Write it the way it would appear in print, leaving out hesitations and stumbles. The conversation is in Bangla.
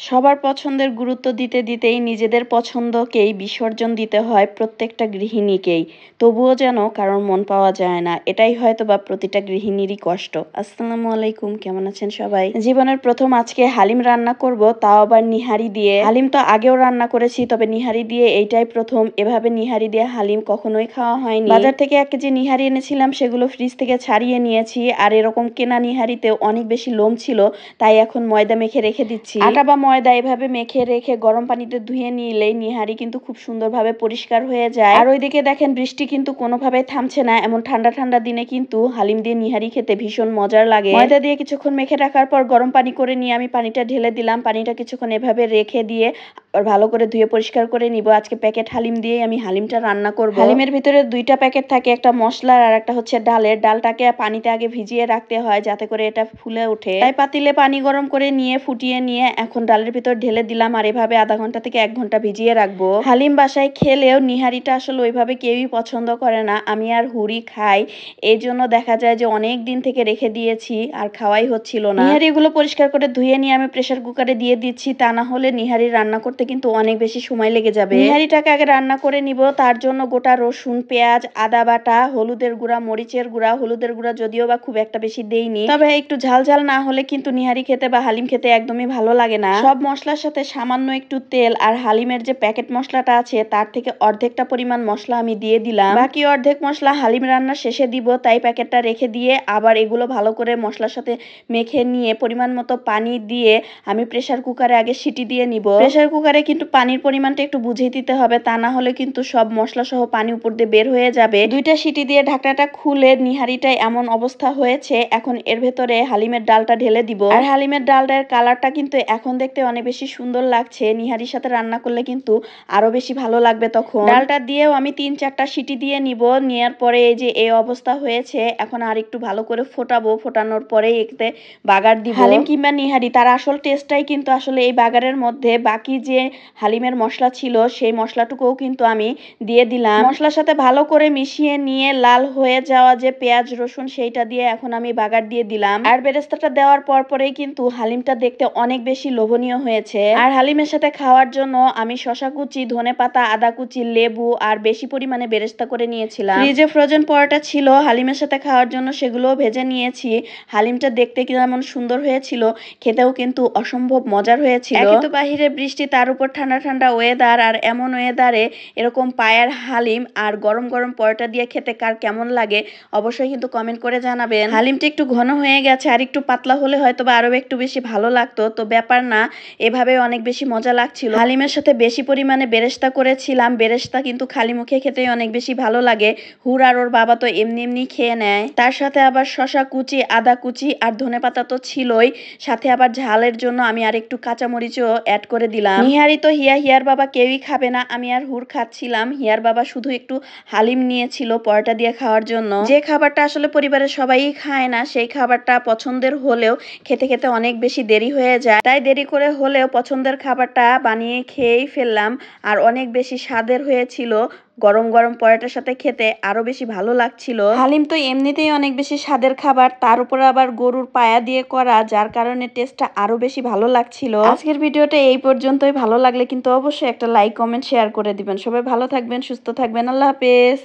সবার পছন্দের গুরুত্ব দিতে দিতেই নিজেদের পছন্দকেই বিসর্জন দিতে হয় প্রত্যেকটা গৃহিণীকেই। তবুও যেন কারোর মন পাওয়া যায় না। এটাই হয়তোবা প্রতিটা গৃহিণীরই কষ্ট। আসসালামু আলাইকুম, কেমন আছেন সবাই? জীবনের প্রথম আজকে হালিম রান্না করব, তাও আবার নিহারি দিয়ে। হালিম তো আগেও রান্না করেছি, তবে নিহারি দিয়ে এইটাই প্রথম। এভাবে নিহারি দিয়ে হালিম কখনোই খাওয়া হয়নি। বাজার থেকে 1 কেজি নিহারি এনেছিলাম, সেগুলো ফ্রিজ থেকে ছাড়িয়ে নিয়েছি। আর এরকম কেনা নিহারিতে অনেক বেশি লোম ছিল, তাই এখন ময়দা মেখে রেখে দিচ্ছি। আটা বা ময়দা এভাবে মেখে রেখে গরম পানিতে ধুয়ে নিলেই নিহারি কিন্তু খুব সুন্দরভাবে পরিষ্কার হয়ে যায়। আর ওইদিকে দেখেন বৃষ্টি কিন্তু কোনোভাবে থামছে না। এমন ঠান্ডা ঠান্ডা দিনে কিন্তু হালিম দিয়ে নিহারি খেতে ভীষণ মজার লাগে। ময়দা দিয়ে কিছুক্ষণ মেখে রাখার পর গরম পানি করে নিয়ে আমি পানিটা ঢেলে দিলাম। পানিটা কিছুক্ষণ এভাবে রেখে দিয়ে আর ভালো করে ধুয়ে পরিষ্কার করে নিব। আজকে প্যাকেট হালিম দিয়ে আমি হালিমটা রান্না করব। হালিমের ভিতরে 2টা প্যাকেট থাকে, একটা মশলার আর একটা হচ্ছে ডালের। ডালটাকে পানিতে আগে ভিজিয়ে রাখতে হয় যাতে করে এটা ফুলে ওঠে। তাই পাতিলে পানি গরম করে নিয়ে ফুটিয়ে নিয়ে এখন ডালের ভিতর ঢেলে দিলাম। আর এভাবে আধা ঘন্টা থেকে 1 ঘন্টা ভিজিয়ে রাখবো। হালিম বাসায় খেলেও নিহারিটা আসলে ওইভাবে কেউই পছন্দ করে না, আমি আর হুড়ি খাই। এই জন্য দেখা যায় যে অনেক দিন থেকে রেখে দিয়েছি আর খাওয়াই হচ্ছিল না। নিহারিগুলো পরিষ্কার করে ধুয়ে নিয়ে আমি প্রেসার কুকারে দিয়ে দিচ্ছি, তা না হলে নিহারি রান্না করতে কিন্তু অনেক বেশি সময় লেগে যাবে। নিহারিটাকে আগে রান্না করে নিব, তার জন্য গোটা রসুন, পেঁয়াজ, আদা বাটা, হলুদের গুঁড়া, মরিচের গুঁড়া। হলুদের গুঁড়া যদিও বা খুব একটা বেশি দেইনি, তবে একটু ঝাল ঝাল না হলে কিন্তু নিহারি খেতে বা হালিম খেতে একদমই ভালো লাগে না। সব মশলার সাথে সামান্য একটু তেল আর হালিমের যে প্যাকেট মশলাটা আছে তার থেকে অর্ধেকটা পরিমাণ মশলা আমি দিয়ে দিলাম। বাকি অর্ধেক মশলা হালিম রান্নার শেষে দিব, তাই প্যাকেটটা রেখে দিয়ে আবার এগুলো ভালো করে মশলার সাথে মেখে নিয়ে পরিমাণ মতো পানি দিয়ে আমি প্রেসার কুকারে আগে সিটি দিয়ে নিব। প্রেসার কুকারে কিন্তু পানির পরিমাণটা একটু বুঝিয়ে দিতে হবে, তা না হলে কিন্তু সব মশলা সহ পানি উপর দিয়ে বের হয়ে যাবে। 2টা সিটি দিয়ে ঢাকনাটা খুলে নিহারিটাই এমন অবস্থা হয়েছে। এখন এর ভেতরে হালিমের ডালটা ঢেলে দিব। আর হালিমের ডালটার কালারটা কিন্তু এখন দেখতে অনেক বেশি সুন্দর লাগছে। নিহারির সাথে রান্না করলে কিন্তু আরো বেশি ভালো লাগবে তখন। ডালটা দিয়েও আমি 3-4টা সিটি দিয়ে নিব। নেওয়ার পরে এই যে এই অবস্থা হয়েছে, এখন আর একটু ভালো করে ফোটাবো। ফোটানোর পরে এতে বাগার দিব। হালিম কিংবা নিহারি তার আসল টেস্টটাই কিন্তু আসলে এই বাগারের মধ্যে। বাকি যে হালিমের মশলা ছিল সেই মশলাটুকুও কিন্তু আমি দিয়ে দিলাম। মশলার সাথে ভালো করে মিশিয়ে নিয়ে লাল হয়ে যাওয়া যে পেঁয়াজ রসুন সেইটা দিয়ে এখন আমি বাগার দিয়ে দিলাম। আর বেরেস্তাটা দেওয়ার পরেই কিন্তু হালিমটা দেখতে অনেক বেশি লোভনীয় হয়েছে। আর হালিমের সাথে খাওয়ার জন্য আমি শসা কুচি, ধনেপাতা, আদা কুচি, লেবু আর বেশি পরিমাণে বেরেস্তা করে নিয়েছিলাম। ফ্রিজে ফ্রোজেন পরোটা ছিল হালিমের সাথে খাওয়ার জন্য, সেগুলোও ভেজে নিয়েছি। হালিমটা দেখতে কেমন সুন্দর হয়েছিল, খেতেও কিন্তু অসম্ভব মজার হয়েছিল। একই তো বাহিরে বৃষ্টি, তার উপর ঠান্ডা ঠান্ডা ওয়েদার। আর এমন ওয়েদারে এরকম পায়ের হালিম আর গরম গরম পরোটা দিয়ে খেতে কার কেমন লাগে অবশ্যই কিন্তু কমেন্ট করে জানাবেন। হালিমটা একটু ঘন হয়ে গেছে, আর একটু পাতলা হলে হয়তো বা আরো একটু বেশি ভালো লাগতো, তো ব্যাপার না, এভাবে অনেক বেশি মজা লাগছিল। হালিমের সাথে বেশি পরিমাণে বেরেস্তা করেছিলাম। বেরেস্তা কিন্তু খালি মুখে খেতেই অনেক বেশি ভালো লাগে। হুর আর ওর বাবা তো এমনি এমনি খেয়ে নেয়, তার সাথে আবার শসা কুচি, আদা কুচি আর ধনেপাতা তো ছিলই, সাথে আবার ঝালের জন্য আমি আর একটু কাঁচামরিচও অ্যাড করে দিলাম। নিহারি তো হিয়ার বাবা কেউই খাবে না, আমি আর হুর খাচ্ছিলাম। হিয়ার বাবা শুধু একটু হালিম নিয়েছিল পরোটা দিয়ে খাওয়ার জন্য। যে খাবারটা আসলে পরিবারের সবাই খায় না, সেই খাবারটা পছন্দের হলেও খেতে খেতে অনেক বেশি দেরি হয়ে যায়, তাই দেরি করে হলেও পছন্দের খাবারটা বানিয়ে খেয়েই ফেললাম। আর অনেক বেশি স্বাদের হয়েছিল, গরম গরম পরোটার সাথে খেতে আরো বেশি ভালো লাগছিল। হালিম তো এমনিতেই অনেক বেশি স্বাদের খাবার, তার উপর আবার গরুর পায়া দিয়ে করা, যার কারণে টেস্টটা আরো বেশি ভালো লাগছিল। আজকের ভিডিওটা এই পর্যন্তই। ভালো লাগলে কিন্তু অবশ্যই একটা লাইক, কমেন্ট, শেয়ার করে দিবেন। সবাই ভালো থাকবেন, সুস্থ থাকবেন। আল্লাহ হাফেজ।